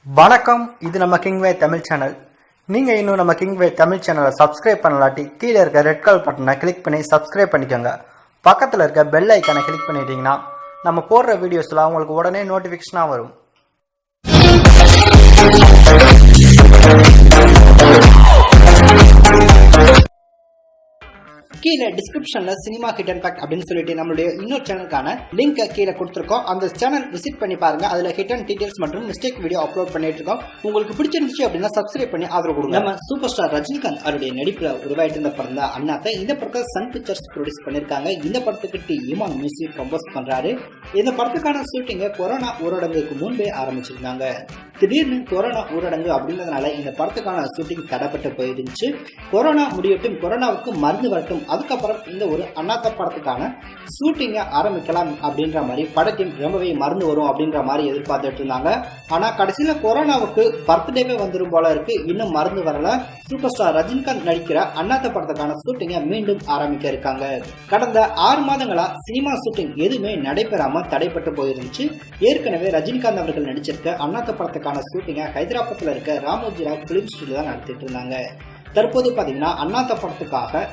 வணக்கம். இது நம்ம கிங்வே தமிழ் சேனல். நீங்கள் இன்னும் நம்ம கிங்வே தமிழ் சேனலை சப்ஸ்கிரைப் பண்ணலாட்டி கீழே இருக்க ரெட் கலர் பட்டனை கிளிக் பண்ணி சப்ஸ்கிரைப் பண்ணிக்கோங்க. பக்கத்தில் இருக்க பெல் ஐக்கானை கிளிக் பண்ணிட்டீங்கன்னா நம்ம போடுற வீடியோஸ்லாம் உங்களுக்கு உடனே நோட்டிஃபிகேஷனாக வரும். கீழே டிஸ்கிரிப்ஷன்ல சினிமா ஹிடன் ஃபேக்ட் அப்படின்னு சொல்லிட்டு நம்மளுடைய இன்னொரு சேனலுக்கான லிங்க் கீழே கொடுத்துருக்கோம். அந்த சேனல் விசிட் பண்ணி பாருங்க. அதுல ஹிடன் டீடைல்ஸ் மற்றும் மிஸ்டேக் வீடியோ அப்லோட் பண்ணிட்டு இருக்கோம். உங்களுக்கு பிடிச்சிருந்துச்சு அப்படின்னா சப்ஸ்கிரைப் பண்ணி ஆதரவு கொடுங்க. நம்ம சூப்பர் ஸ்டார் ரஜினிகாந்த் அவருடைய நடிப்புல உருவாயிட்டு இருந்த படம் தான் அண்ணாத்த. இந்த படத்தை சன் பிக்சர்ஸ் ப்ரொடியூஸ் பண்ணிருக்காங்க. இந்த படத்துக்கு டி இமான் மியூசிக் கம்போஸ் பண்றாரு. இந்த படத்துக்கான ஷூட்டிங்கை கொரோனா ஊரடங்குக்கு முன்பே ஆரம்பிச்சிருந்தாங்க. திடீர்னு கொரோனா ஊரடங்கு அப்படின்றதுனால இந்த படத்துக்கான ஷூட்டிங் தடைப்பட்டு போயிருந்துச்சு. கொரோனா முடியட்டும், கொரோனாவுக்கு மருந்து வரட்டும், அதுக்கப்புறம் இந்த ஒரு அண்ணாத்த படத்துக்கான ஷூட்டிங்கை ஆரம்பிக்கலாம் அப்படின்ற மாதிரி படத்தின் ரொம்பவே மருந்து வரும் அப்படின்ற மாதிரி எதிர்பார்த்துட்டு இருந்தாங்க. ஆனா கடைசியில கொரோனாவுக்கு பர்த்டேவே வந்துடும் போல இருக்கு. இன்னும் மருந்து வரல. சூப்பர் ஸ்டார் ரஜினிகாந்த் நடிக்கிற அண்ணாத்த படத்துக்கான ஷூட்டிங்கை மீண்டும் ஆரம்பிக்க இருக்காங்க. கடந்த 6 மாதங்களா சினிமா ஷூட்டிங் எதுவுமே நடைபெறாம தடைப்பட்டு போயிருந்துச்சு. ஏற்கனவே ரஜினிகாந்த் அவர்கள் நடிச்சிருக்க அண்ணாத்த படத்துக்கான ஷூட்டிங்கை ஹைதராபாத்ல இருக்க ராமோஜி ராவ் பிலிம் ஸ்டுடியோல தான் நடத்திட்டு இருந்தாங்க. தற்போது பாத்தீங்கன்னா அண்ணாத்த படத்துக்காக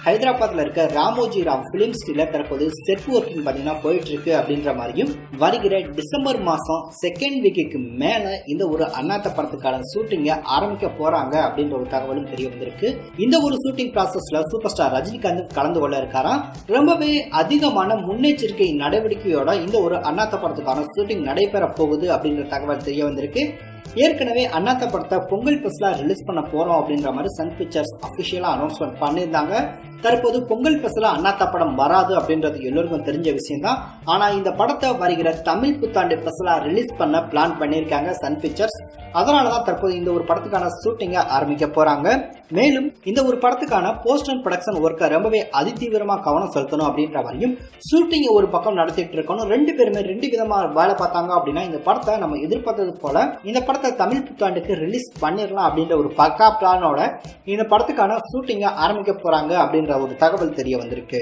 ஹைதராபாத்ல இருக்க ராமோஜி ராவ் பிலிம் ஸ்டுடியோல தற்போது செட் ஒர்க்கிங் பாத்தீங்கன்னா போயிட்டு இருக்கு அப்படின்ற மாதிரியும், வருகிற டிசம்பர் மாசம் செகண்ட் வீக்கு மேல இந்த ஒரு அண்ணாத்த படத்துக்கான ஷூட்டிங்க ஆரம்பிக்க போறாங்க அப்படின்ற ஒரு தகவலும் தெரிய வந்திருக்கு. இந்த ஒரு ஷூட்டிங் ப்ராசஸ்ல சூப்பர் ஸ்டார் ரஜினிகாந்த் கலந்து கொள்ள இருக்காராம். ரொம்பவே அதிகமான முன்னெச்சரிக்கை நடவடிக்கையோட இந்த ஒரு அண்ணாத்த படத்துக்கான ஷூட்டிங் நடைபெற போகுது அப்படின்ற தகவல் தெரிய வந்திருக்கு. ஏற்கனவே அண்ணாத்த படத்தை பொங்கல் ஸ்பெஷலா ரிலீஸ் பண்ண போறோம் அப்படின்ற மாதிரி சன் பிக்சர்ஸ் அபிஷியலா அனௌன்ஸ்மெண்ட் பண்ணியிருந்தாங்க. தற்போது பொங்கல் ஸ்பெஷலா அண்ணாத்த படம் வராது அப்படின்றது எல்லோருக்கும் தெரிஞ்ச விஷயம் தான். ஆனா இந்த படத்தை வருகிற தமிழ் புத்தாண்டு ஸ்பெஷலா ரிலீஸ் பண்ண பிளான் பண்ணியிருக்காங்க சன் பிக்சர்ஸ். அதனாலதான் தற்போது இந்த ஒரு படத்துக்கான ஷூட்டிங்கை ஆரம்பிக்க போறாங்க. மேலும் இந்த ஒரு படத்துக்கான போஸ்ட் அண்ட் ப்ரொடக்ஷன் ஒர்க்கை ரொம்பவே அதிதீவிரமா கவனம் செலுத்தணும் அப்படின்ற மாதிரியும், ஷூட்டிங் ஒரு பக்கம் நடத்திட்டு இருக்கணும். 2 பேருமே 2 விதமா வேலை பார்த்தாங்க அப்படின்னா இந்த படத்தை நம்ம எதிர்பார்த்தது போல இந்த படத்தை தமிழ் புத்தாண்டுக்கு ரிலீஸ் பண்ணிடலாம் அப்படின்ற ஒரு பக்கா பிளானோட இந்த படத்துக்கான ஷூட்டிங்கை ஆரம்பிக்க போறாங்க அப்படின்ற ஒரு தகவல் தெரிய வந்திருக்கு.